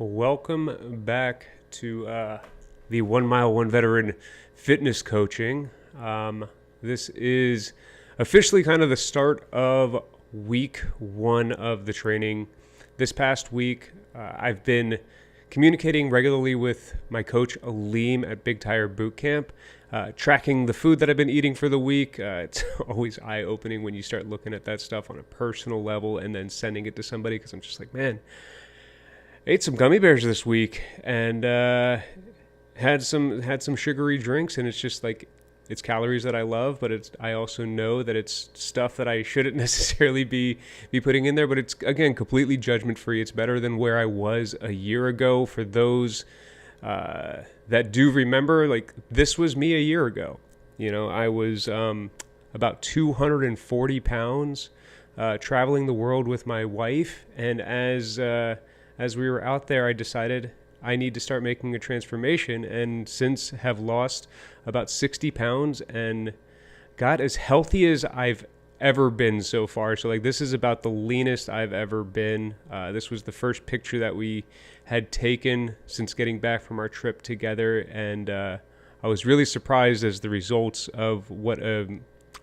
Welcome back to the 1 Mile, One Veteran fitness coaching. This is officially kind of the start of week one of the training. This past week, I've been communicating regularly with my coach, Alim, at Big Tire Boot Camp, tracking the food that I've been eating for the week. It's always eye-opening when you start looking at that stuff on a personal level and then sending it to somebody, because I'm just like, man, I ate some gummy bears this week and had some sugary drinks, and it's just like, it's calories that I love, but I also know that it's stuff that I shouldn't necessarily be putting in there. But it's, again, completely judgment free. It's better than where I was a year ago. For those that do remember, like, this was me a year ago. You know, I was about 240 pounds, traveling the world with my wife, and as we were out there, I decided I need to start making a transformation, and since have lost about 60 pounds and got as healthy as I've ever been so far. So, like, this is about the leanest I've ever been. This was the first picture that we had taken since getting back from our trip together, and I was really surprised as the results of what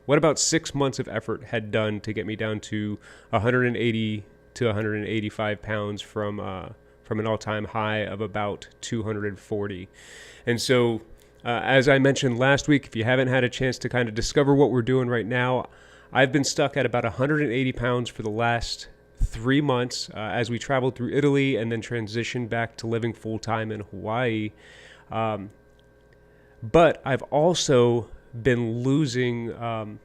about 6 months of effort had done to get me down to 180 to 185 pounds from an all-time high of about 240. And so, as I mentioned last week, if you haven't had a chance to kind of discover what we're doing right now, I've been stuck at about 180 pounds for the last 3 months as we traveled through Italy and then transitioned back to living full-time in Hawaii. But I've also been losing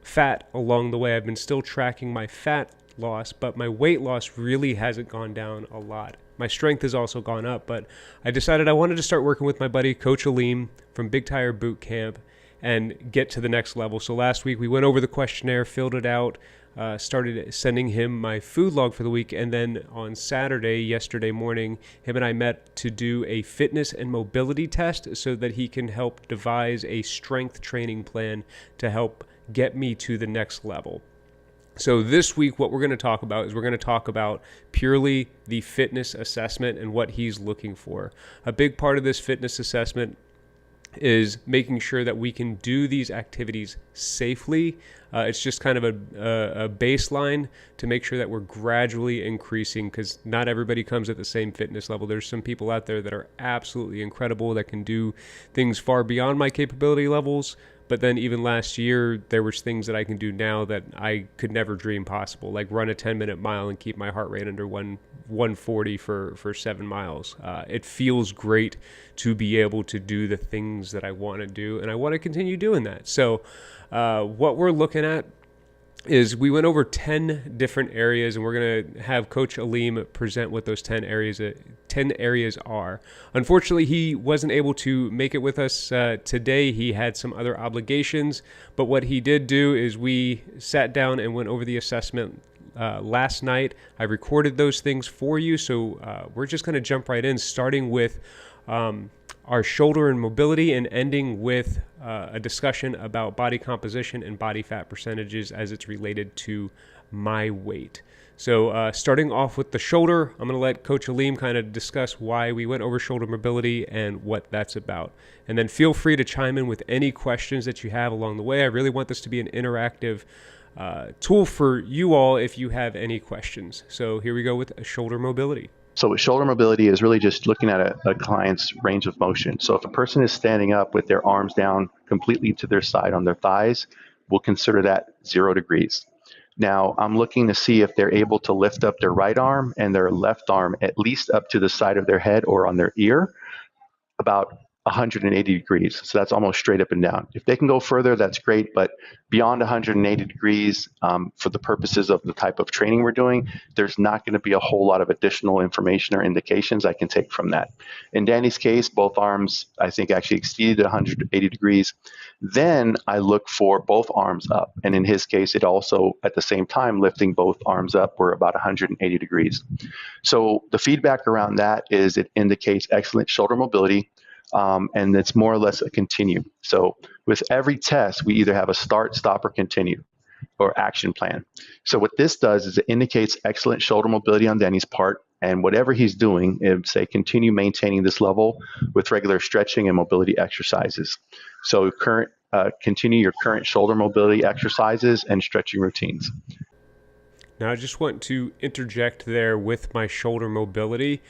fat along the way. I've been still tracking my fat loss, but my weight loss really hasn't gone down a lot. My strength has also gone up, but I decided I wanted to start working with my buddy, Coach Alim from Big Tire Boot Camp, and get to the next level. So last week we went over the questionnaire, filled it out, started sending him my food log for the week, and then on Saturday, yesterday morning, him and I met to do a fitness and mobility test so that he can help devise a strength training plan to help get me to the next level. So this week, what we're going to talk about is we're going to talk about purely the fitness assessment and what he's looking for. A big part of this fitness assessment is making sure that we can do these activities safely. It's just kind of a baseline to make sure that we're gradually increasing, because not everybody comes at the same fitness level. There's some people out there that are absolutely incredible that can do things far beyond my capability levels. But then even last year, there was things that I can do now that I could never dream possible, like run a 10-minute mile and keep my heart rate under 140 for 7 miles. It feels great to be able to do the things that I want to do, and I want to continue doing that. So what we're looking at is we went over 10 different areas, and we're going to have Coach Alim present what those 10 areas are. Unfortunately, he wasn't able to make it with us today. He had some other obligations, but what he did do is we sat down and went over the assessment last night. I recorded those things for you, so we're just going to jump right in, starting with our shoulder and mobility and ending with a discussion about body composition and body fat percentages as it's related to my weight. So starting off with the shoulder, I'm going to let Coach Alim kind of discuss why we went over shoulder mobility and what that's about. And then feel free to chime in with any questions that you have along the way. I really want this to be an interactive tool for you all if you have any questions. So here we go with shoulder mobility. So with shoulder mobility is really just looking at a client's range of motion. So if a person is standing up with their arms down completely to their side on their thighs, we'll consider that 0 degrees. Now I'm looking to see if they're able to lift up their right arm and their left arm at least up to the side of their head or on their ear, about 180 degrees. So that's almost straight up and down. If they can go further, that's great. But beyond 180 degrees, for the purposes of the type of training we're doing, there's not going to be a whole lot of additional information or indications I can take from that. In Danny's case, both arms, I think, actually exceeded 180 degrees. Then I look for both arms up. And in his case, it also, at the same time, lifting both arms up were about 180 degrees. So the feedback around that is it indicates excellent shoulder mobility. And it's more or less a continue. So with every test, we either have a start, stop, or continue, or action plan. So what this does is it indicates excellent shoulder mobility on Danny's part. And whatever he's doing, say continue maintaining this level with regular stretching and mobility exercises. So continue your current shoulder mobility exercises and stretching routines. Now, I just want to interject there with my shoulder mobility.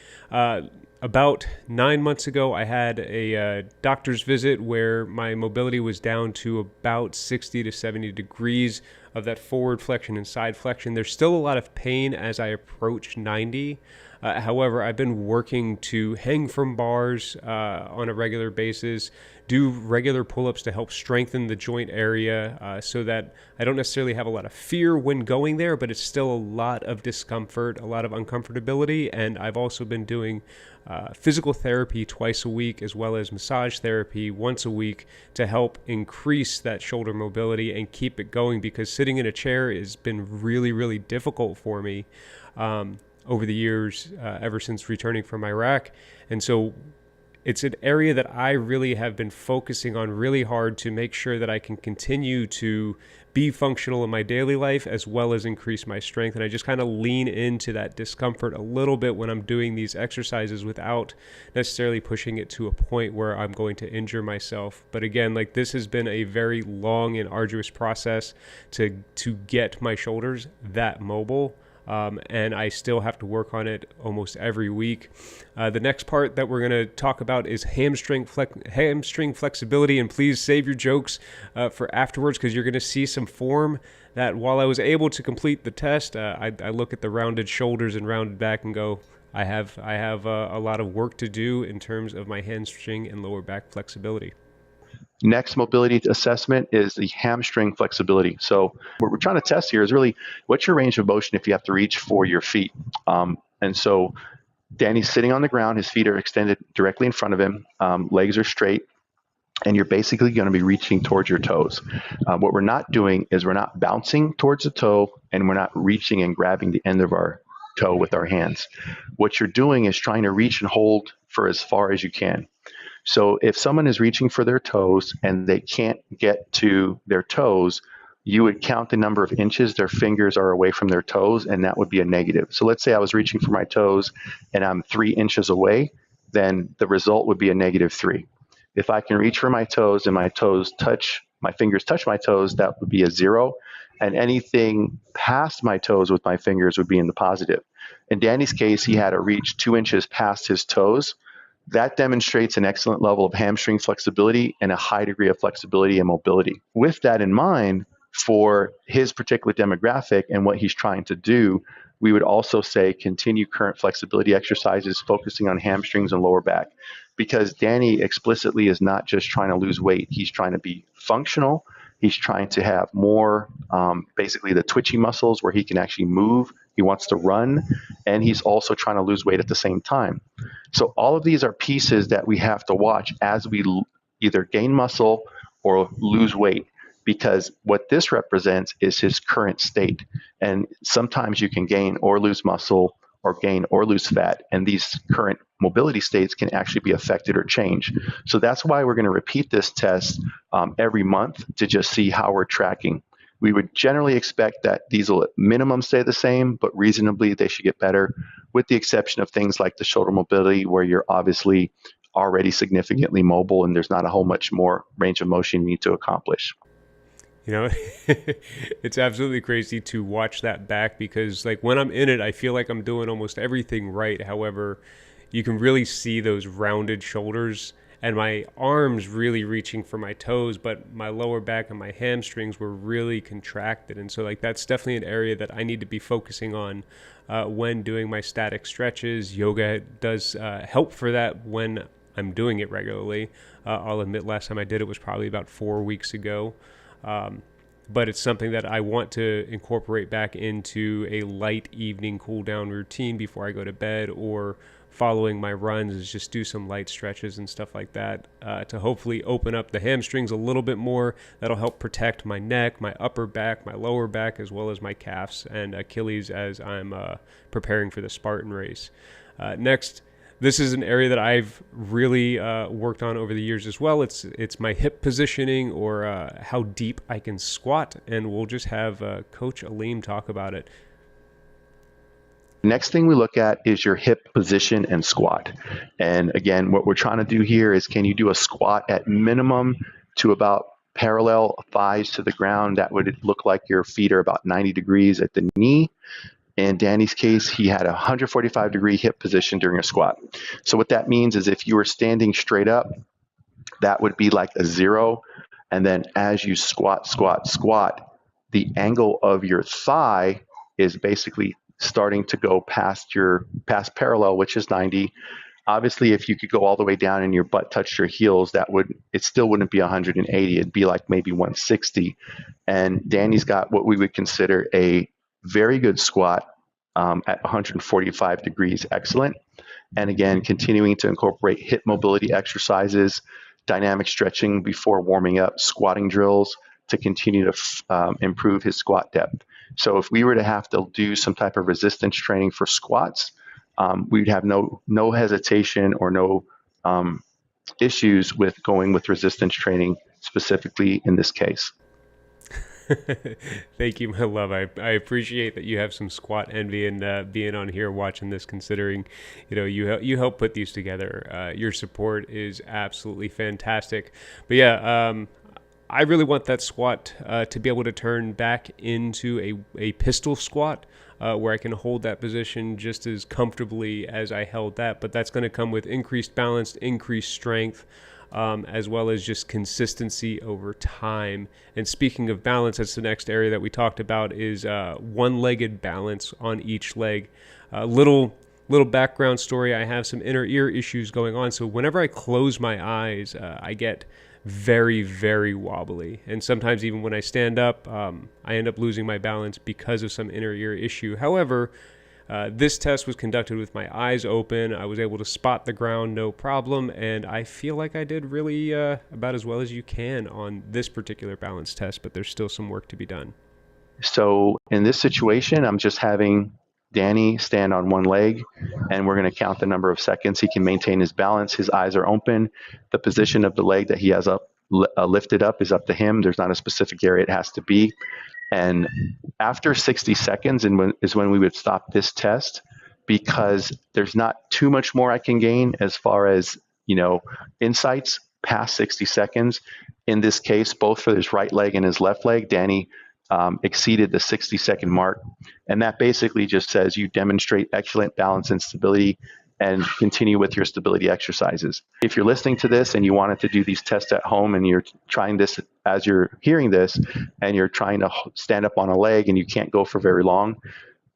About 9 months ago, I had a doctor's visit where my mobility was down to about 60 to 70 degrees of that forward flexion and side flexion. There's still a lot of pain as I approach 90. However, I've been working to hang from bars on a regular basis, do regular pull-ups to help strengthen the joint area so that I don't necessarily have a lot of fear when going there, but it's still a lot of discomfort, a lot of uncomfortability. And I've also been doing physical therapy twice a week, as well as massage therapy once a week to help increase that shoulder mobility and keep it going, because sitting in a chair has been really, really difficult for me over the years, ever since returning from Iraq. And so it's an area that I really have been focusing on really hard to make sure that I can continue to be functional in my daily life as well as increase my strength. And I just kind of lean into that discomfort a little bit when I'm doing these exercises without necessarily pushing it to a point where I'm going to injure myself. But again, like, this has been a very long and arduous process to get my shoulders that mobile. And I still have to work on it almost every week. The next part that we're going to talk about is hamstring flexibility, and please save your jokes for afterwards, because you're going to see some form that, while I was able to complete the test, I look at the rounded shoulders and rounded back and go, I have a lot of work to do in terms of my hamstring and lower back flexibility. Next mobility assessment is the hamstring flexibility. So what we're trying to test here is really, what's your range of motion if you have to reach for your feet? And so Danny's sitting on the ground, his feet are extended directly in front of him, legs are straight, and you're basically going to be reaching towards your toes. What we're not doing is we're not bouncing towards the toe, and we're not reaching and grabbing the end of our toe with our hands. What you're doing is trying to reach and hold for as far as you can. So if someone is reaching for their toes and they can't get to their toes, you would count the number of inches their fingers are away from their toes, and that would be a negative. So let's say I was reaching for my toes and I'm 3 inches away, then the result would be a -3. If I can reach for my toes and my fingers touch my toes, that would be a 0. And anything past my toes with my fingers would be in the positive. In Danny's case, he had to reach 2 inches past his toes. That demonstrates an excellent level of hamstring flexibility and a high degree of flexibility and mobility. With that in mind, for his particular demographic and what he's trying to do, we would also say continue current flexibility exercises focusing on hamstrings and lower back, because Danny explicitly is not just trying to lose weight. He's trying to be functional. He's trying to have more, basically the twitchy muscles where he can actually move. He wants to run, and he's also trying to lose weight at the same time. So all of these are pieces that we have to watch as we either gain muscle or lose weight, because what this represents is his current state. And sometimes you can gain or lose muscle or gain or lose fat, and these current mobility states can actually be affected or changed. So that's why we're going to repeat this test every month to just see how we're tracking. We would generally expect that these will at minimum stay the same, but reasonably they should get better, with the exception of things like the shoulder mobility, where you're obviously already significantly mobile and there's not a whole much more range of motion you need to accomplish. You know, it's absolutely crazy to watch that back, because like when I'm in it, I feel like I'm doing almost everything right. However, you can really see those rounded shoulders and my arms really reaching for my toes, but my lower back and my hamstrings were really contracted. And so like that's definitely an area that I need to be focusing on when doing my static stretches. Yoga does help for that when I'm doing it regularly. I'll admit last time I did it was probably about 4 weeks ago. But it's something that I want to incorporate back into a light evening cool down routine before I go to bed, or following my runs, is just do some light stretches and stuff like that to hopefully open up the hamstrings a little bit more. That'll help protect my neck, my upper back, my lower back, as well as my calves and Achilles as I'm preparing for the Spartan race. Next, this is an area that I've really worked on over the years as well. It's my hip positioning, or how deep I can squat, and we'll just have Coach Alim talk about it. Next thing we look at is your hip position and squat. And again, what we're trying to do here is, can you do a squat at minimum to about parallel thighs to the ground? That would look like your feet are about 90 degrees at the knee. In Danny's case, he had a 145-degree hip position during a squat. So what that means is if you were standing straight up, that would be like a 0. And then as you squat, squat, squat, the angle of your thigh is basically starting to go past parallel, which is 90. Obviously, if you could go all the way down and your butt touched your heels, it still wouldn't be 180. It'd be like maybe 160. And Danny's got what we would consider a very good squat at 145 degrees, excellent. And again, continuing to incorporate hip mobility exercises, dynamic stretching before warming up, squatting drills to continue to improve his squat depth. So if we were to have to do some type of resistance training for squats, we'd have no hesitation or no issues with going with resistance training specifically in this case. Thank you, my love. I appreciate that you have some squat envy and being on here watching this, considering, you help put these together. Your support is absolutely fantastic. But yeah, I really want that squat to be able to turn back into a pistol squat, where I can hold that position just as comfortably as I held that. But that's going to come with increased balance, increased strength, as well as just consistency over time. And speaking of balance, that's the next area that we talked about, is one-legged balance on each leg. Little background story, I have some inner ear issues going on, so whenever I close my eyes, I get very, very wobbly. And sometimes even when I stand up, I end up losing my balance because of some inner ear issue. However, this test was conducted with my eyes open. I was able to spot the ground, no problem, and I feel like I did really about as well as you can on this particular balance test, but there's still some work to be done. So in this situation, I'm just having Danny stand on one leg, and we're going to count the number of seconds he can maintain his balance. His eyes are open. The position of the leg that he has lifted up is up to him. There's not a specific area it has to be. And after 60 seconds is when we would stop this test, because there's not too much more I can gain as far as, insights past 60 seconds. In this case, both for his right leg and his left leg, Danny exceeded the 60-second mark. And that basically just says you demonstrate excellent balance and stability and continue with your stability exercises. If you're listening to this and you wanted to do these tests at home and you're trying this as you're hearing this and you're trying to stand up on a leg and you can't go for very long,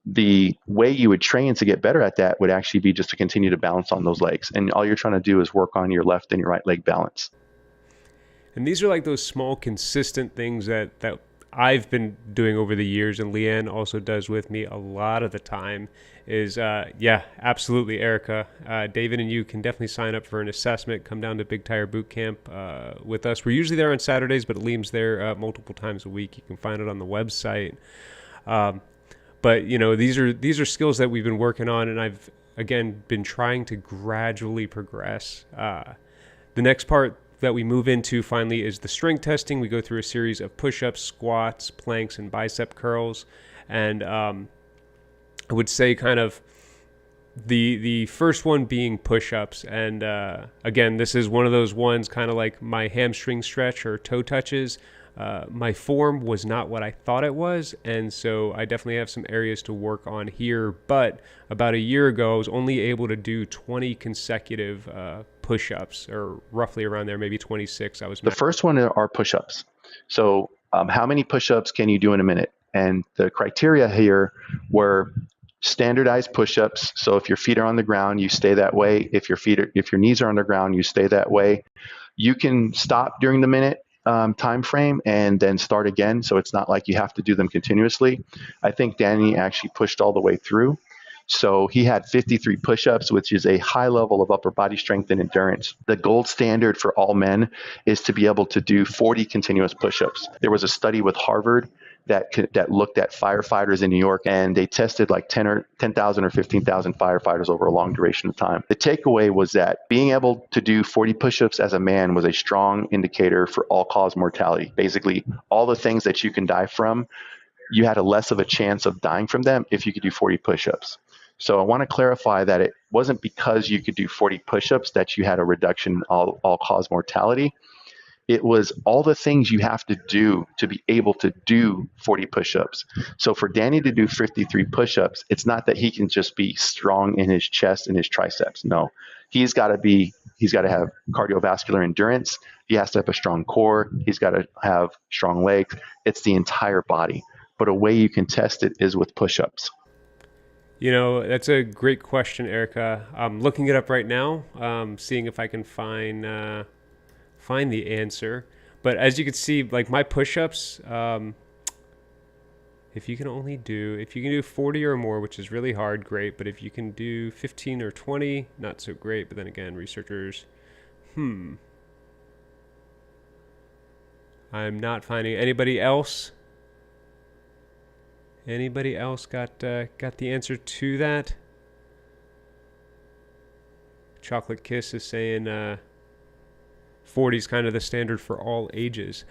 the way you would train to get better at that would actually be just to continue to balance on those legs. And all you're trying to do is work on your left and your right leg balance. And these are like those small, consistent things that I've been doing over the years, and Leanne also does with me a lot of the time, is, absolutely, Erica. David and you can definitely sign up for an assessment, come down to Big Tire Boot Camp with us. We're usually there on Saturdays, but Alim's there multiple times a week. You can find it on the website. But, these are skills that we've been working on, and I've, again, been trying to gradually progress. The next part that we move into finally is the strength testing. We go through a series of push-ups, squats, planks, and bicep curls. And I would say kind of the first one being push-ups. And again, this is one of those ones kind of like my hamstring stretch or toe touches. My form was not what I thought it was, and so I definitely have some areas to work on here. But about a year ago, I was only able to do 20 consecutive push-ups, or roughly around there, maybe 26. The first one are push-ups. So how many push-ups can you do in a minute? And the criteria here were standardized push-ups. So if your feet are on the ground, you stay that way. If your knees are on the ground, you stay that way. You can stop during the minute time frame and then start again. So it's not like you have to do them continuously. I think Danny actually pushed all the way through. So he had 53 push-ups, which is a high level of upper body strength and endurance. The gold standard for all men is to be able to do 40 continuous push-ups. There was a study with Harvard that looked at firefighters in New York, and they tested like 10,000 or 15,000 firefighters over a long duration of time. The takeaway was that being able to do 40 push-ups as a man was a strong indicator for all-cause mortality. Basically, all the things that you can die from, you had a less of a chance of dying from them if you could do 40 push-ups. So I want to clarify that it wasn't because you could do 40 push-ups that you had a reduction in all-cause mortality. It was all the things you have to do to be able to do 40 push-ups. So for Danny to do 53 push-ups, it's not that he can just be strong in his chest and his triceps. No, he's got to have cardiovascular endurance. He has to have a strong core. He's got to have strong legs. It's the entire body. But a way you can test it is with push-ups. That's a great question, Erica. I'm looking it up right now, seeing if I can find the answer. But as you can see, like my push-ups, if you can do 40 or more, which is really hard, great. But if you can do 15 or 20, not so great. But then again, researchers, I'm not finding anybody else. Anybody else got the answer to that? Chocolate Kiss is saying 40 is kind of the standard for all ages.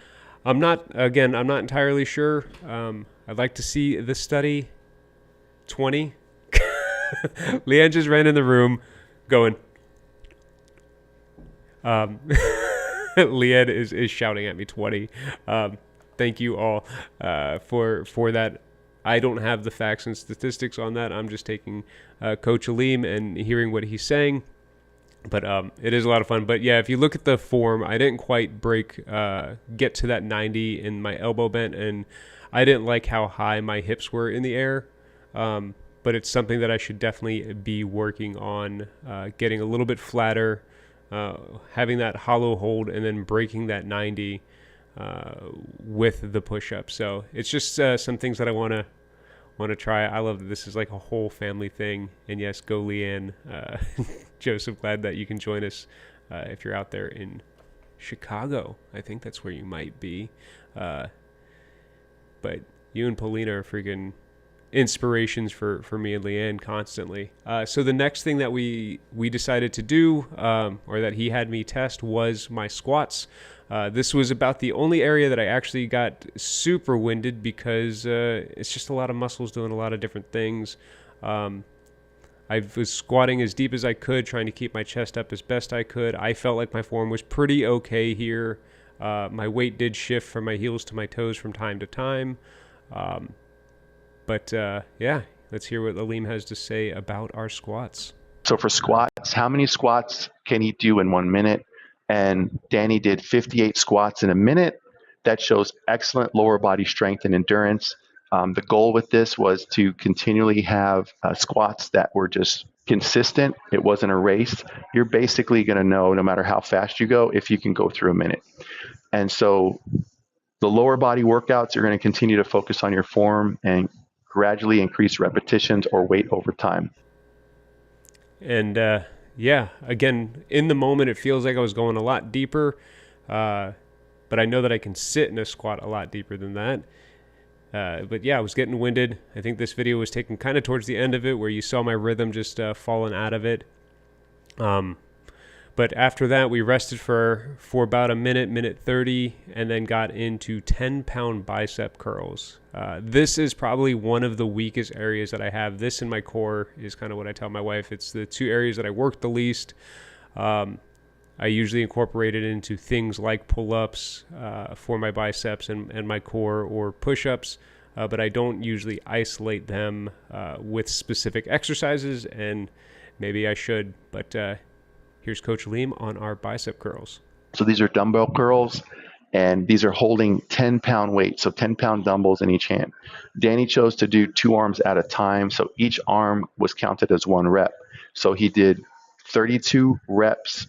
I'm not entirely sure. I'd like to see the study. 20. Leanne just ran in the room going. Leanne is shouting at me 20. Thank you all for that. I don't have the facts and statistics on that. I'm just taking Coach Alim and hearing what he's saying. But it is a lot of fun. But yeah, if you look at the form, I didn't quite get to that 90 in my elbow bent, and I didn't like how high my hips were in the air. But it's something that I should definitely be working on, getting a little bit flatter, having that hollow hold, and then breaking that 90 with the push-up. So it's just some things that I want to try. I love that this is like a whole family thing. And yes, go Leanne. Joseph, glad that you can join us if you're out there in Chicago. I think that's where you might be. But you and Paulina are freaking inspirations for me and Leanne constantly. So the next thing that we decided to do, or that he had me test, was my squats. This was about the only area that I actually got super winded because it's just a lot of muscles doing a lot of different things. I was squatting as deep as I could, trying to keep my chest up as best I could. I felt like my form was pretty okay here. My weight did shift from my heels to my toes from time to time. But let's hear what Alim has to say about our squats. So for squats, how many squats can he do in 1 minute? And Danny did 58 squats in a minute. That shows excellent lower body strength and endurance. The goal with this was to continually have squats that were just consistent. It wasn't a race. You're basically going to know, no matter how fast you go, if you can go through a minute. And so the lower body workouts are going to continue to focus on your form and gradually increase repetitions or weight over time. And again, in the moment, it feels like I was going a lot deeper, but I know that I can sit in a squat a lot deeper than that. But yeah, I was getting winded. I think this video was taken kind of towards the end of it, where you saw my rhythm just falling out of it. But after that, we rested for about a minute 30, and then got into 10-pound bicep curls. This is probably one of the weakest areas that I have. This and my core is kind of what I tell my wife. It's the two areas that I work the least. I usually incorporate it into things like pull-ups for my biceps and my core, or push-ups, but I don't usually isolate them with specific exercises, and maybe I should. But here's Coach Alim on our bicep curls. So these are dumbbell curls, and these are holding 10-pound weights, so 10-pound dumbbells in each hand. Danny chose to do 2 arms at a time, so each arm was counted as 1 rep. So he did 32 reps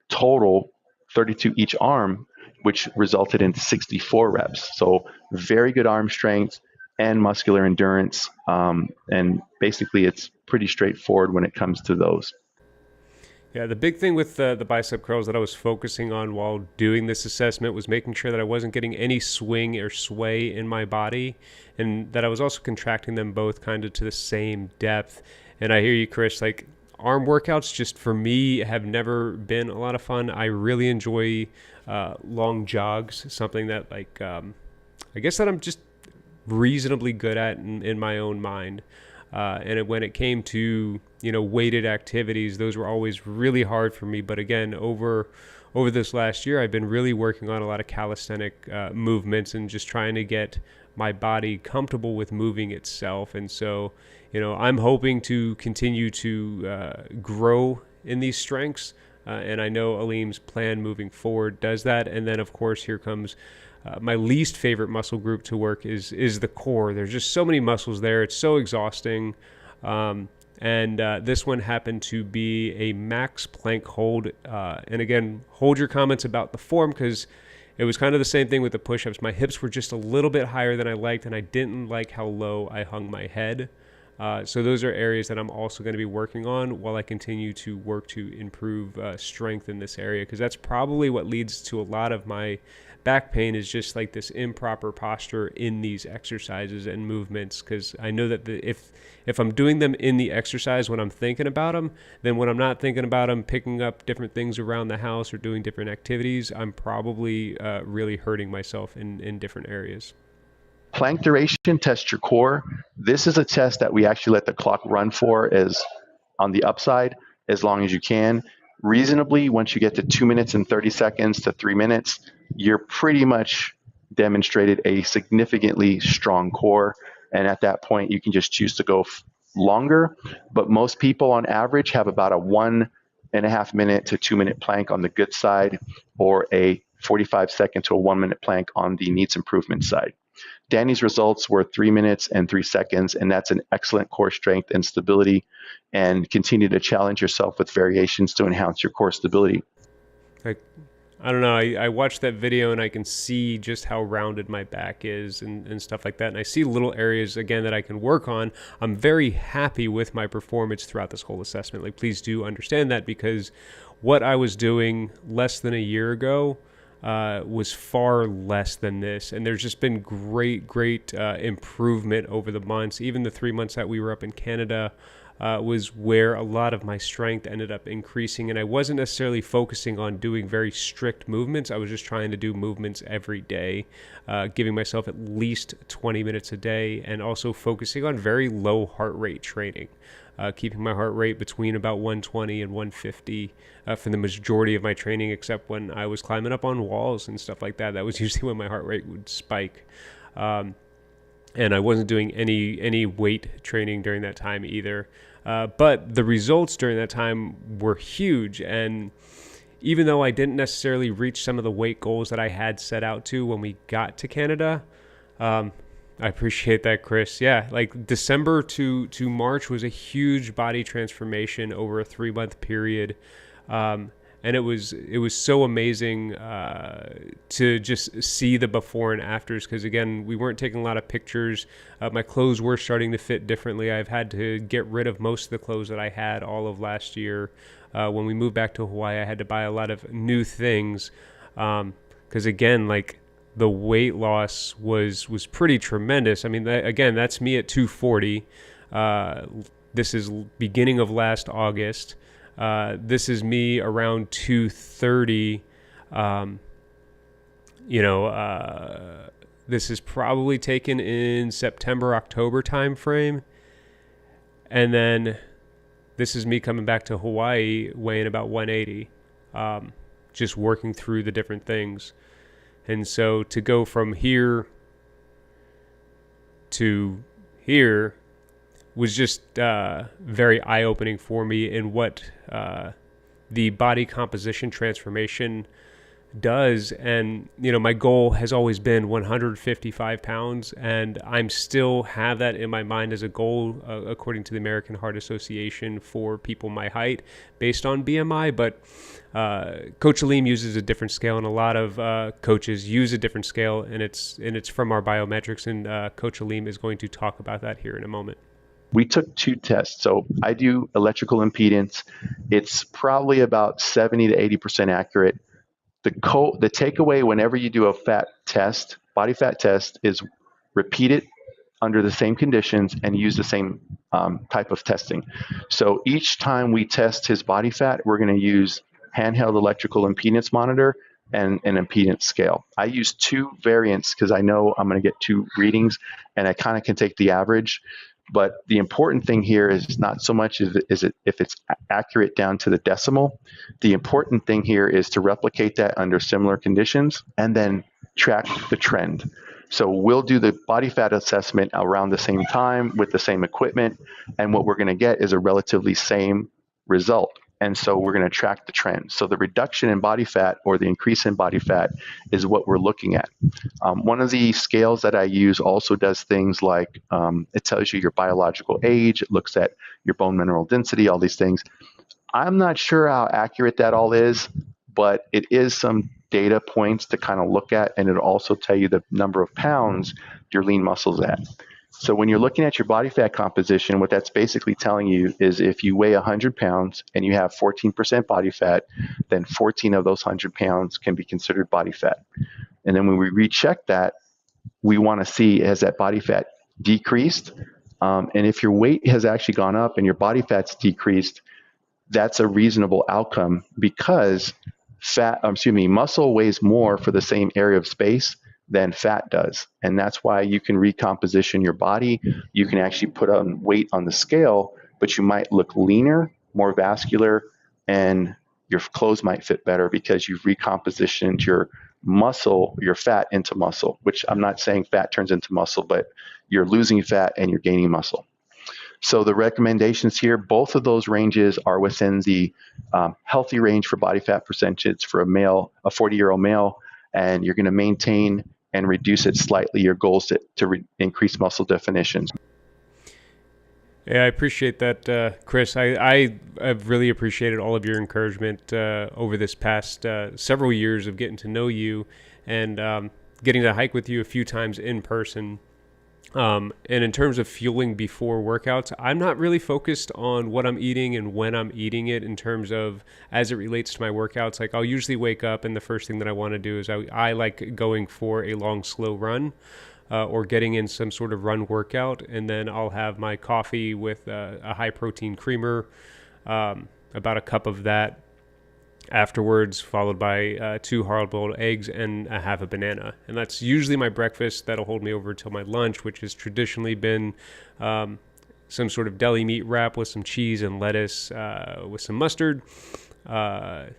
total, 32 each arm, which resulted in 64 reps. So very good arm strength and muscular endurance. And basically, it's pretty straightforward when it comes to those. Yeah, the big thing with the bicep curls that I was focusing on while doing this assessment was making sure that I wasn't getting any swing or sway in my body, and that I was also contracting them both kind of to the same depth. And I hear you, Chris, like, arm workouts just for me have never been a lot of fun. I really enjoy long jogs, something that I guess that I'm just reasonably good at in my own mind. When it came to, weighted activities, those were always really hard for me. But again, over this last year, I've been really working on a lot of calisthenic movements and just trying to get my body comfortable with moving itself. And so, I'm hoping to continue to grow in these strengths. And I know Alim's plan moving forward does that. And then, of course, here comes my least favorite muscle group to work is the core. There's just so many muscles there. It's so exhausting. This one happened to be a max plank hold. And again, hold your comments about the form, because it was kind of the same thing with the push-ups. My hips were just a little bit higher than I liked, and I didn't like how low I hung my head. So those are areas that I'm also going to be working on while I continue to work to improve strength in this area, because that's probably what leads to a lot of my back pain, is just like this improper posture in these exercises and movements. Because I know that if I'm doing them in the exercise when I'm thinking about them, then when I'm not thinking about them, picking up different things around the house or doing different activities, I'm probably really hurting myself in different areas. Plank duration, test your core. This is a test that we actually let the clock run for as on the upside as long as you can. Reasonably, once you get to 2 minutes and 30 seconds to 3 minutes, you're pretty much demonstrated a significantly strong core. And at that point, you can just choose to go longer. But most people on average have about a 1.5 minute to 2 minute plank on the good side, or a 45-second to a 1 minute plank on the needs improvement side. Danny's results were 3 minutes and 3 seconds, and that's an excellent core strength and stability. And continue to challenge yourself with variations to enhance your core stability. I don't know. I watched that video and I can see just how rounded my back is and stuff like that. And I see little areas, again, that I can work on. I'm very happy with my performance throughout this whole assessment. Like, please do understand that, because what I was doing less than a year ago was far less than this. And there's just been great improvement over the months. Even the 3 months that we were up in Canada was where a lot of my strength ended up increasing. And I wasn't necessarily focusing on doing very strict movements. I was just trying to do movements every day, giving myself at least 20 minutes a day, and also focusing on very low heart rate training. Keeping my heart rate between about 120 and 150 for the majority of my training, except when I was climbing up on walls and stuff like that. That was usually when my heart rate would spike. And I wasn't doing any weight training during that time either. But the results during that time were huge. And even though I didn't necessarily reach some of the weight goals that I had set out to when we got to Canada, I appreciate that, Chris. Yeah, like December to March was a huge body transformation over a 3-month period. And it was so amazing to just see the before and afters, because, again, we weren't taking a lot of pictures. My clothes were starting to fit differently. I've had to get rid of most of the clothes that I had all of last year. When we moved back to Hawaii, I had to buy a lot of new things because, again, like, the weight loss was pretty tremendous. I mean, again, that's me at 240. This is beginning of last August. This is me around 230. This is probably taken in September, October timeframe. And then this is me coming back to Hawaii weighing about 180, just working through the different things. And so to go from here to here was just very eye-opening for me in what the body composition transformation does. And, my goal has always been 155 pounds, and I'm still have that in my mind as a goal, according to the American Heart Association, for people my height based on BMI. But Coach Alim uses a different scale, and a lot of coaches use a different scale, and it's from our biometrics, and Coach Alim is going to talk about that here in a moment. We took 2 tests. So I do electrical impedance. It's probably about 70 to 80% accurate. The takeaway whenever you do a fat test, body fat test, is repeat it under the same conditions and use the same type of testing. So each time we test his body fat, we're going to use handheld electrical impedance monitor and an impedance scale. I use 2 variants because I know I'm going to get 2 readings, and I kind of can take the average. But the important thing here is not so much if it's accurate down to the decimal. The important thing here is to replicate that under similar conditions and then track the trend. So we'll do the body fat assessment around the same time with the same equipment, and what we're going to get is a relatively same result. And so we're going to track the trend. So the reduction in body fat or the increase in body fat is what we're looking at. One of the scales that I use also does things like it tells you your biological age, it looks at your bone mineral density, all these things. I'm not sure how accurate that all is, but it is some data points to kind of look at, and it'll also tell you the number of pounds your lean muscle's at. So when you're looking at your body fat composition, what that's basically telling you is if you weigh 100 pounds and you have 14% body fat, then 14 of those 100 pounds can be considered body fat. And then when we recheck that, we want to see, has that body fat decreased? And if your weight has actually gone up and your body fat's decreased, that's a reasonable outcome because muscle weighs more for the same area of space than fat does. And that's why you can recomposition your body. You can actually put on weight on the scale, but you might look leaner, more vascular, and your clothes might fit better because you've recompositioned your muscle, your fat into muscle, which I'm not saying fat turns into muscle, but you're losing fat and you're gaining muscle. So the recommendations here, both of those ranges are within the healthy range for body fat percentage for a 40-year-old male, and you're going to maintain and reduce it slightly. Your goal is to increase muscle definition. Yeah, I appreciate that, Chris. I've really appreciated all of your encouragement over this past several years of getting to know you and getting to hike with you a few times in person. And in terms of fueling before workouts, I'm not really focused on what I'm eating and when I'm eating it in terms of as it relates to my workouts. Like I'll usually wake up and the first thing that I want to do is I like going for a long, slow run or getting in some sort of run workout. And then I'll have my coffee with a high protein creamer, about a cup of that afterwards, followed by 2 hard-boiled eggs and a half a banana. And that's usually my breakfast. That'll hold me over until my lunch, which has traditionally been some sort of deli meat wrap with some cheese and lettuce with some mustard. And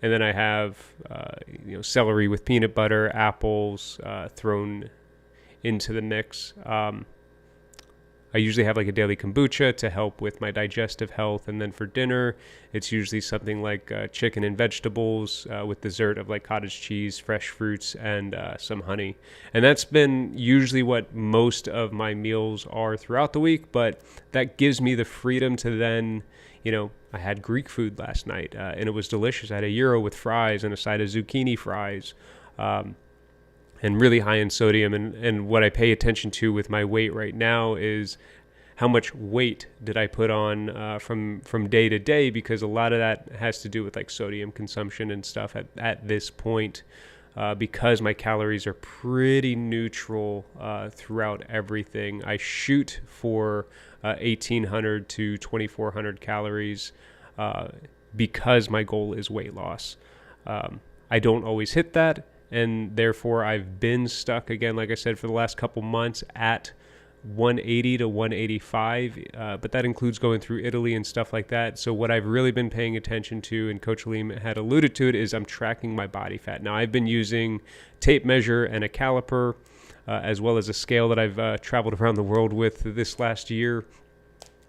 then I have celery with peanut butter, apples thrown into the mix. I usually have like a daily kombucha to help with my digestive health. And then for dinner, it's usually something like chicken and vegetables with dessert of like cottage cheese, fresh fruits, and some honey. And that's been usually what most of my meals are throughout the week. But that gives me the freedom to then, I had Greek food last night and it was delicious. I had a gyro with fries and a side of zucchini fries. And really high in sodium. And what I pay attention to with my weight right now is how much weight did I put on from day to day, because a lot of that has to do with like sodium consumption and stuff at this point, because my calories are pretty neutral throughout everything. I shoot for 1,800 to 2,400 calories because my goal is weight loss. I don't always hit that. And therefore, I've been stuck, again, like I said, for the last couple months at 180 to 185, but that includes going through Italy and stuff like that. So what I've really been paying attention to, and Coach Alim had alluded to it, is I'm tracking my body fat. Now, I've been using tape measure and a caliper, as well as a scale that I've traveled around the world with this last year.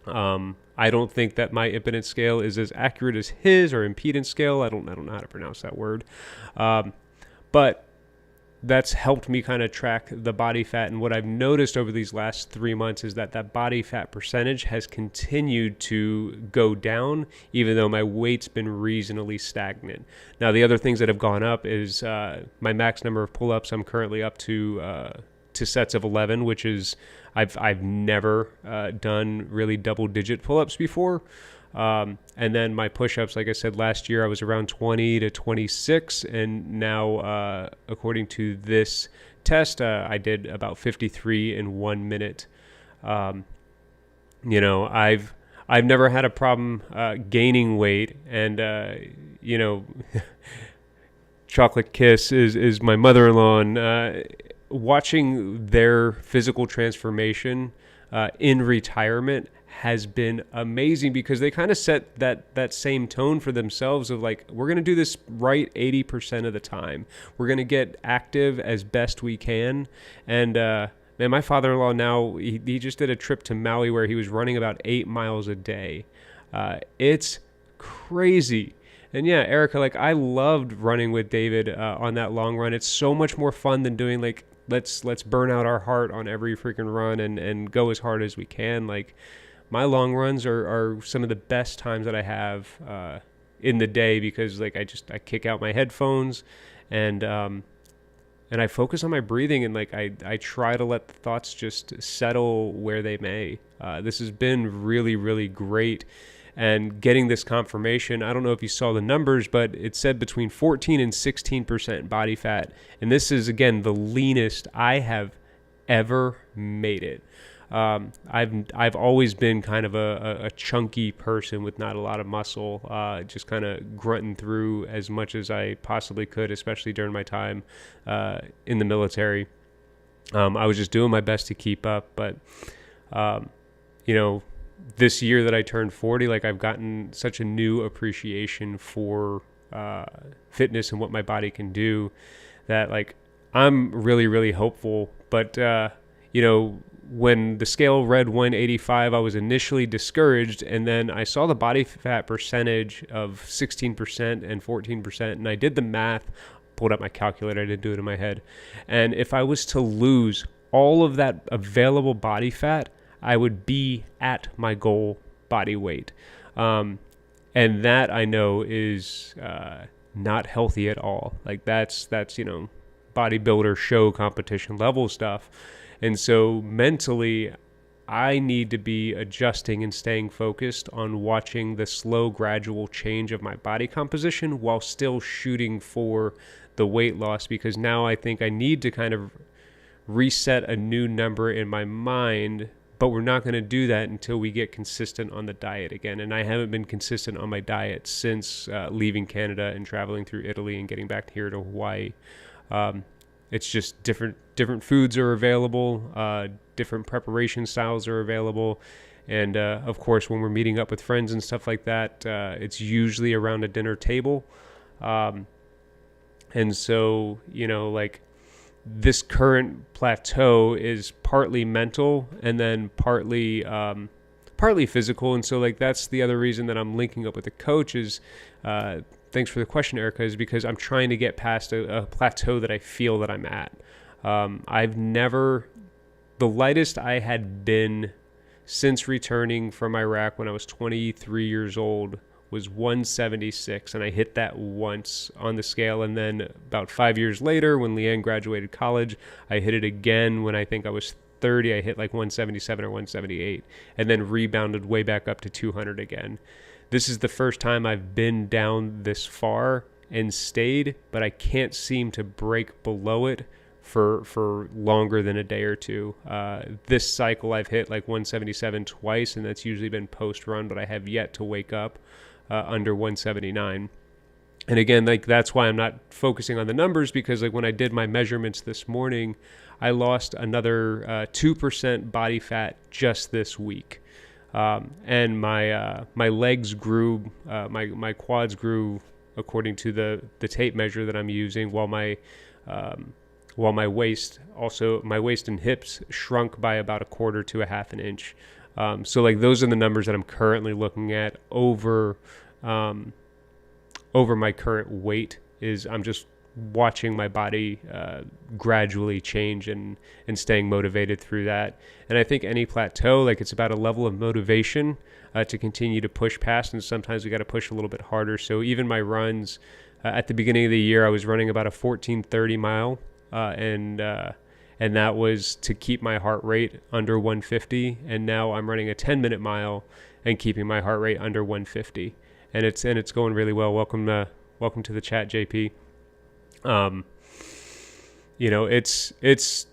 I don't think that my impedance scale is as accurate as his, or impedance scale. I don't know how to pronounce that word. But that's helped me kind of track the body fat. And what I've noticed over these last 3 months is that body fat percentage has continued to go down, even though my weight's been reasonably stagnant. Now, the other things that have gone up is my max number of pull-ups. I'm currently up to sets of 11, which is I've never done really double-digit pull-ups before. And then my push-ups, like I said, last year I was around 20 to 26, and now according to this test, I did about 53 in 1 minute. I've never had a problem gaining weight, and Chocolate Kiss is my mother-in-law, and watching their physical transformation in retirement has been amazing, because they kind of set that same tone for themselves of like, we're going to do this right 80% of the time. We're going to get active as best we can. And man, my father-in-law now, he just did a trip to Maui where he was running about 8 miles a day. It's crazy. And yeah, Erica, like, I loved running with David on that long run. It's so much more fun than doing like, let's burn out our heart on every freaking run and go as hard as we can. Like, my long runs are some of the best times that I have in the day, because like I kick out my headphones and I focus on my breathing, and like I try to let the thoughts just settle where they may. This has been really, really great. And getting this confirmation, I don't know if you saw the numbers, but it said between 14 and 16% body fat. And this is, again, the leanest I have ever made it. I've always been kind of a chunky person with not a lot of muscle, just kind of grunting through as much as I possibly could, especially during my time in the military. I was just doing my best to keep up, but this year that I turned 40, like, I've gotten such a new appreciation for fitness and what my body can do, that like I'm really, really hopeful. But when the scale read 185, I was initially discouraged, and then I saw the body fat percentage of 16% and 14%, and I did the math, pulled up my calculator, I didn't do it in my head, and if I was to lose all of that available body fat, I would be at my goal body weight. And that, I know, is not healthy at all. Like, that's bodybuilder show competition level stuff. And so mentally, I need to be adjusting and staying focused on watching the slow, gradual change of my body composition while still shooting for the weight loss, because now I think I need to kind of reset a new number in my mind. But we're not going to do that until we get consistent on the diet again. And I haven't been consistent on my diet since leaving Canada and traveling through Italy and getting back here to Hawaii. It's just different foods are available, different preparation styles are available. And of course, when we're meeting up with friends and stuff like that, it's usually around a dinner table. And so, like, this current plateau is partly mental and then partly physical. And so, like, that's the other reason that I'm linking up with a coach is, thanks for the question, Erica, is because I'm trying to get past a plateau that I feel that I'm at. The lightest I had been since returning from Iraq when I was 23 years old was 176, and I hit that once on the scale. And then about 5 years later, when Leanne graduated college, I hit it again when I think I was 30. I hit like 177 or 178, and then rebounded way back up to 200 again. This is the first time I've been down this far and stayed, but I can't seem to break below it for longer than a day or two. This cycle I've hit like 177 twice, and that's usually been post-run, but I have yet to wake up under 179. And again, like, that's why I'm not focusing on the numbers, because like when I did my measurements this morning, I lost another 2% body fat just this week. And my legs grew, my quads grew according to the tape measure that I'm using, while my waist and hips shrunk by about a quarter to a half an inch. So like, those are the numbers that I'm currently looking at over my current weight. Is I'm just watching my body gradually change and staying motivated through that. And I think any plateau, like, it's about a level of motivation to continue to push past, and sometimes we got to push a little bit harder. So even my runs at the beginning of the year, I was running about a 14:30 mile, and that was to keep my heart rate under 150. And now I'm running a 10-minute mile and keeping my heart rate under 150, and it's going really well. Welcome to the chat, JP. It's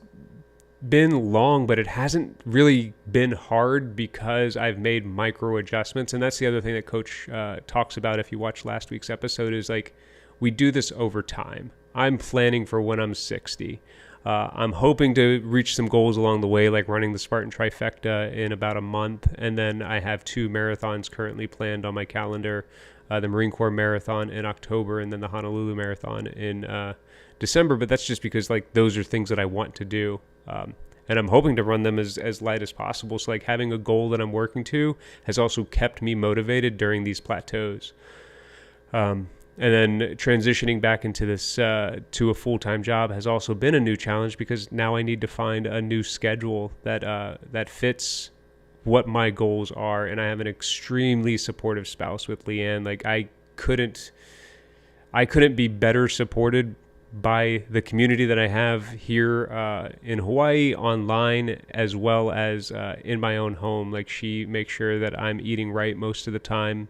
been long, but it hasn't really been hard because I've made micro adjustments. And that's the other thing that Coach talks about, if you watch last week's episode, is like, we do this over time. I'm planning for when I'm 60. I'm hoping to reach some goals along the way, like running the Spartan Trifecta in about a month. And then I have 2 marathons currently planned on my calendar, the Marine Corps Marathon in October and then the Honolulu Marathon in December. But that's just because like those are things that I want to do. And I'm hoping to run them as light as possible. So like having a goal that I'm working to has also kept me motivated during these plateaus. And then transitioning back into this to a full-time job has also been a new challenge because now I need to find a new schedule that fits what my goals are. And I have an extremely supportive spouse with Leanne. Like I couldn't be better supported by the community that I have here in Hawaii, online, as well as in my own home. Like she makes sure that I'm eating right most of the time.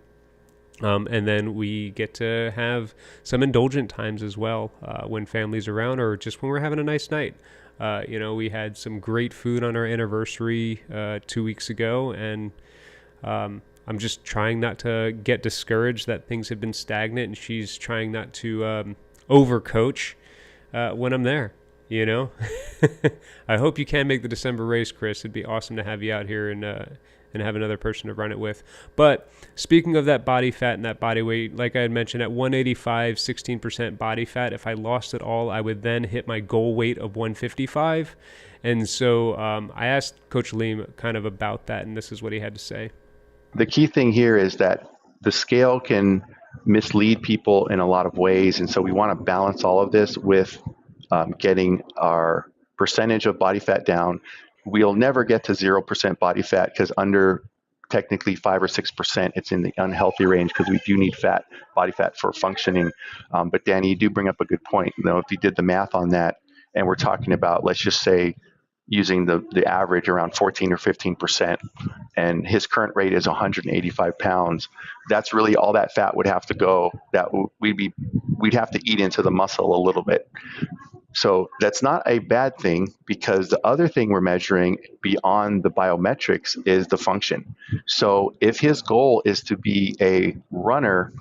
And then we get to have some indulgent times as well when family's around or just when we're having a nice night. We had some great food on our anniversary 2 weeks ago, and I'm just trying not to get discouraged that things have been stagnant, and she's trying not to overcoach when I'm there. I hope you can make the December race, Chris. It'd be awesome to have you out here and have another person to run it with. But speaking of that body fat and that body weight, like I had mentioned, at 185, 16% body fat, if I lost it all, I would then hit my goal weight of 155. And so I asked Coach Alim kind of about that, and this is what he had to say. The key thing here is that the scale can mislead people in a lot of ways. And so we want to balance all of this with getting our percentage of body fat down. We'll never get to 0% body fat because under technically 5 or 6%, it's in the unhealthy range because we do need body fat for functioning. But Danny, you do bring up a good point. If you did the math on that, and we're talking about, let's just say, using the average around 14 or 15%, and his current rate is 185 pounds, that's really all that fat would have to go. That we'd have to eat into the muscle a little bit. So that's not a bad thing because the other thing we're measuring beyond the biometrics is the function. So if his goal is to be a runner,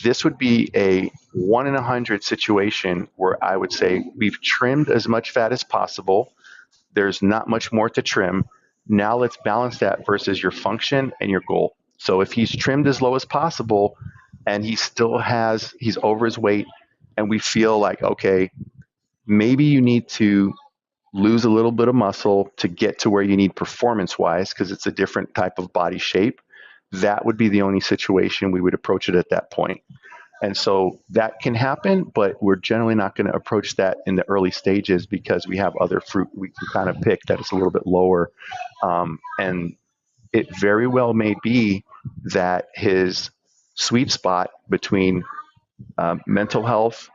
this would be a 1 in 100 situation where I would say we've trimmed as much fat as possible. There's not much more to trim. Now let's balance that versus your function and your goal. So if he's trimmed as low as possible and he's over his weight and we feel like, okay, maybe you need to lose a little bit of muscle to get to where you need performance-wise because it's a different type of body shape, that would be the only situation we would approach it at that point. And so that can happen, but we're generally not going to approach that in the early stages because we have other fruit we can kind of pick that is a little bit lower. And it very well may be that his sweet spot between mental health,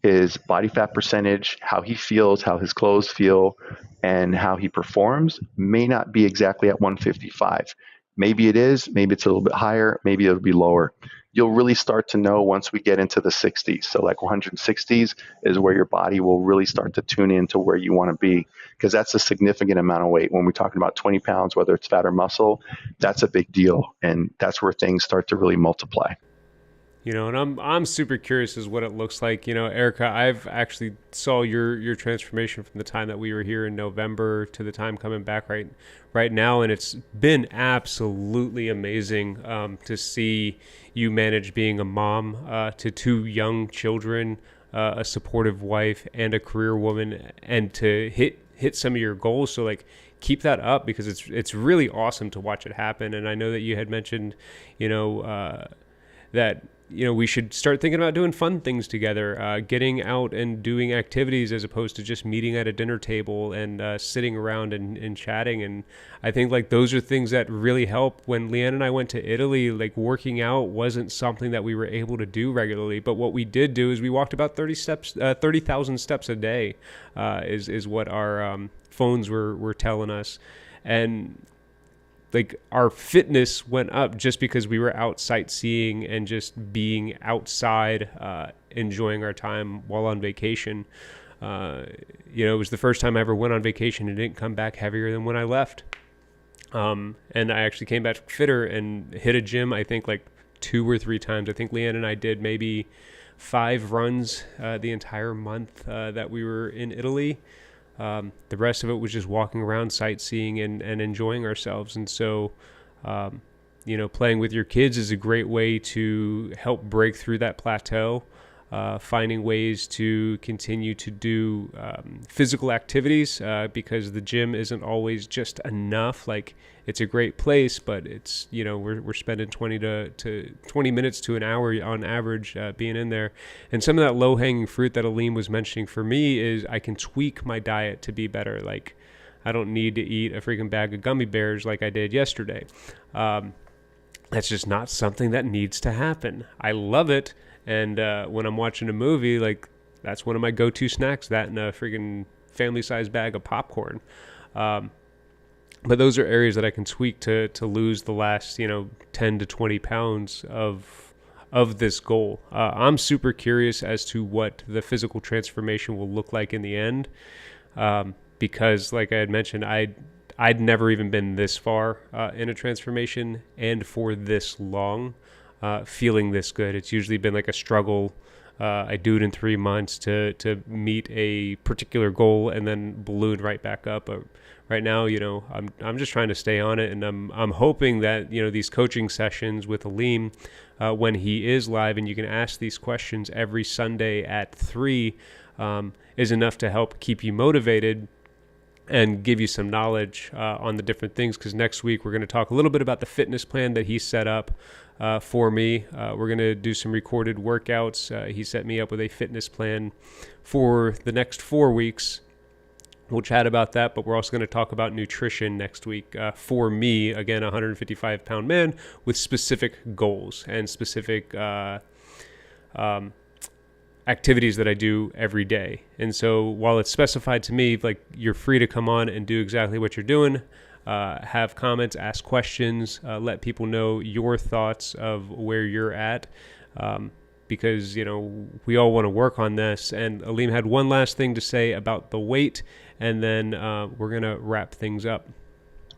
his body fat percentage, how he feels, how his clothes feel, and how he performs may not be exactly at 155. Maybe it is, maybe it's a little bit higher, maybe it'll be lower. You'll really start to know once we get into the 60s. So like 160s is where your body will really start to tune into where you want to be because that's a significant amount of weight. When we're talking about 20 pounds, whether it's fat or muscle, that's a big deal. And that's where things start to really multiply. And I'm super curious as what it looks like. Erica, I've actually saw your transformation from the time that we were here in November to the time coming back right now, and it's been absolutely amazing to see you manage being a mom to 2 young children, a supportive wife, and a career woman, and to hit some of your goals. So like, keep that up because it's really awesome to watch it happen. And I know that you had mentioned, that we should start thinking about doing fun things together, getting out and doing activities as opposed to just meeting at a dinner table and sitting around and chatting. And I think like those are things that really help. When Leanne and I went to Italy, like working out wasn't something that we were able to do regularly. But what we did do is we walked about 30,000 steps a day is what our phones were telling us. And like our fitness went up just because we were out sightseeing and just being outside, enjoying our time while on vacation. It was the first time I ever went on vacation and didn't come back heavier than when I left. And I actually came back fitter and hit a gym, I think like 2 or 3 times. I think Leanne and I did maybe 5 runs the entire month that we were in Italy. The rest of it was just walking around, sightseeing, and enjoying ourselves. And so, playing with your kids is a great way to help break through that plateau. Finding ways to continue to do physical activities because the gym isn't always just enough. Like, it's a great place, but it's, we're spending 20 minutes to an hour on average being in there. And some of that low-hanging fruit that Alim was mentioning for me is I can tweak my diet to be better. Like, I don't need to eat a freaking bag of gummy bears like I did yesterday. That's just not something that needs to happen. I love it. And when I'm watching a movie, like, that's one of my go-to snacks, that and a freaking family-sized bag of popcorn. But those are areas that I can tweak to lose the last, 10 to 20 pounds of this goal. I'm super curious as to what the physical transformation will look like in the end, because, like I had mentioned, I'd never even been this far in a transformation and for this long. Feeling this good. It's usually been like a struggle. I do it in 3 months to meet a particular goal and then balloon right back up. But right now, I'm just trying to stay on it, and I'm hoping that these coaching sessions with Alim, when he is live, and you can ask these questions every Sunday at 3, is enough to help keep you motivated and give you some knowledge on the different things. Because next week we're going to talk a little bit about the fitness plan that he set up for me. We're going to do some recorded workouts. He set me up with a fitness plan for the next 4 weeks. We'll chat about that, but we're also going to talk about nutrition next week for me, again, a 155-pound man with specific goals and specific activities that I do every day. And so while it's specified to me, like, you're free to come on and do exactly what you're doing. Have comments, ask questions, let people know your thoughts of where you're at, because, we all want to work on this. And Alim had one last thing to say about the weight, and then we're going to wrap things up.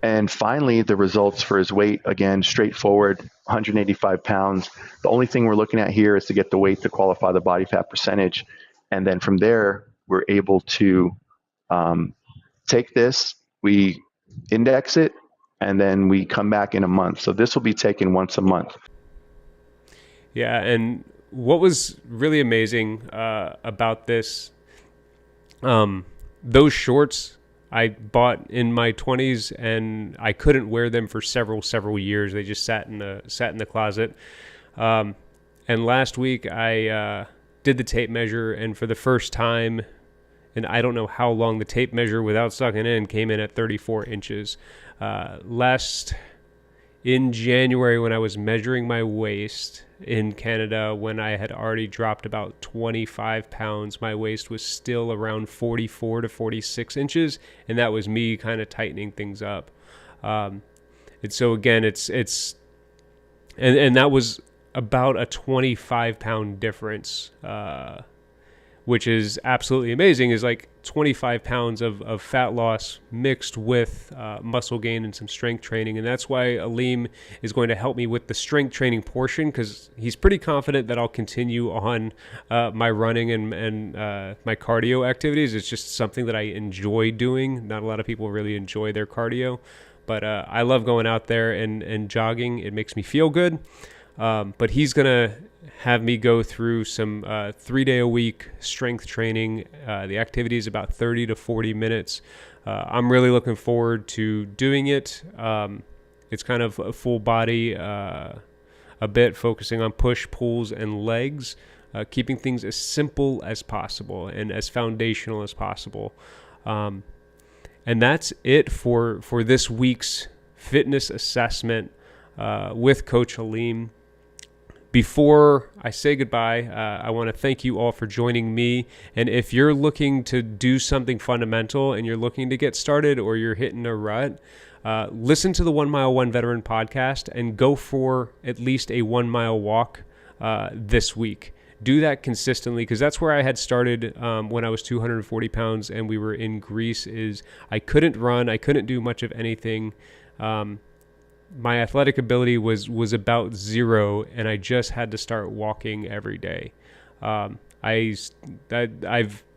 And finally, the results for his weight, again, straightforward, 185 pounds. The only thing we're looking at here is to get the weight to qualify the body fat percentage. And then from there, we're able to take this, we index it, and then we come back in a month. So this will be taken once a month. Yeah, and what was really amazing about this, those shorts I bought in my 20s, and I couldn't wear them for several years. They just sat in the closet. And last week I did the tape measure, and for the first time, and I don't know how long, the tape measure without sucking in came in at 34 inches. In January, when I was measuring my waist in Canada, when I had already dropped about 25 pounds, my waist was still around 44 to 46 inches, and that was me kind of tightening things up. And so again, and that was about a 25 pound difference, which is absolutely amazing. Is like 25 pounds of fat loss mixed with muscle gain and some strength training. And that's why Alim is going to help me with the strength training portion, because he's pretty confident that I'll continue on my running and my cardio activities. It's just something that I enjoy doing. Not a lot of people really enjoy their cardio, but I love going out there and jogging. It makes me feel good. But he's going to have me go through some 3-day-a-week strength training. The activity is about 30 to 40 minutes. I'm really looking forward to doing it. It's kind of a full body, a bit focusing on push, pulls, and legs, keeping things as simple as possible and as foundational as possible. And that's it for this week's fitness assessment with Coach Alim. Before I say goodbye, I want to thank you all for joining me. And if you're looking to do something fundamental and you're looking to get started, or you're hitting a rut, listen to the 1 Mile 1 Veteran podcast and go for at least a 1 mile walk this week. Do that consistently, because that's where I had started when I was 240 pounds and we were in Greece. Is I couldn't run, I couldn't do much of anything. My athletic ability was about zero, and I just had to start walking every day. I've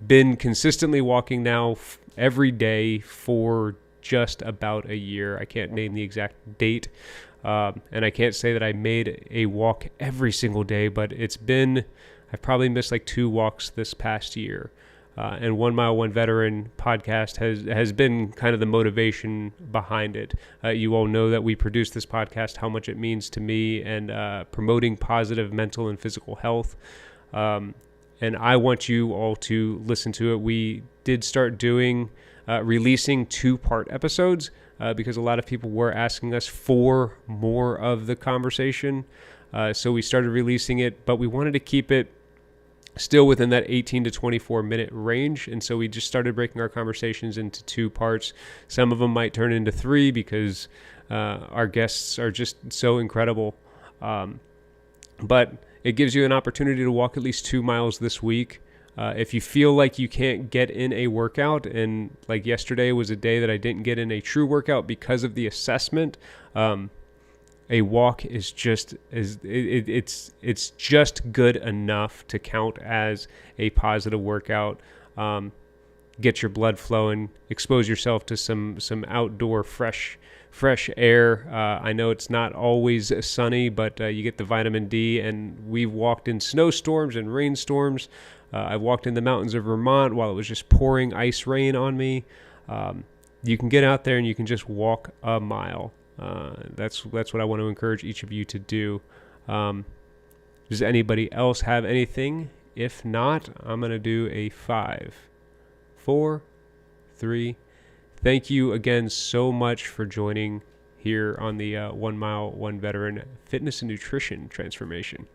been consistently walking now every day for just about a year. I can't name the exact date, and I can't say that I made a walk every single day, but I've probably missed like 2 walks this past year. And 1 Mile, One Veteran podcast has been kind of the motivation behind it. You all know that we produce this podcast, how much it means to me, and promoting positive mental and physical health. And I want you all to listen to it. We did start releasing 2-part episodes because a lot of people were asking us for more of the conversation. So we started releasing it, but we wanted to keep it still within that 18 to 24 minute range. And so we just started breaking our conversations into 2 parts. Some of them might turn into 3 because our guests are just so incredible. But it gives you an opportunity to walk at least 2 miles this week. If you feel like you can't get in a workout, and like yesterday was a day that I didn't get in a true workout because of the assessment, a walk is it's just good enough to count as a positive workout. Get your blood flowing, expose yourself to some outdoor fresh air. I know it's not always sunny, but you get the vitamin D, and we've walked in snowstorms and rainstorms. I've walked in the mountains of Vermont while it was just pouring ice rain on me. You can get out there and you can just walk a mile. That's what I want to encourage each of you to do. Does anybody else have anything? If not, I'm going to do a 5, 4, 3. Thank you again so much for joining here on the 1 Mile, One Veteran Fitness and Nutrition Transformation.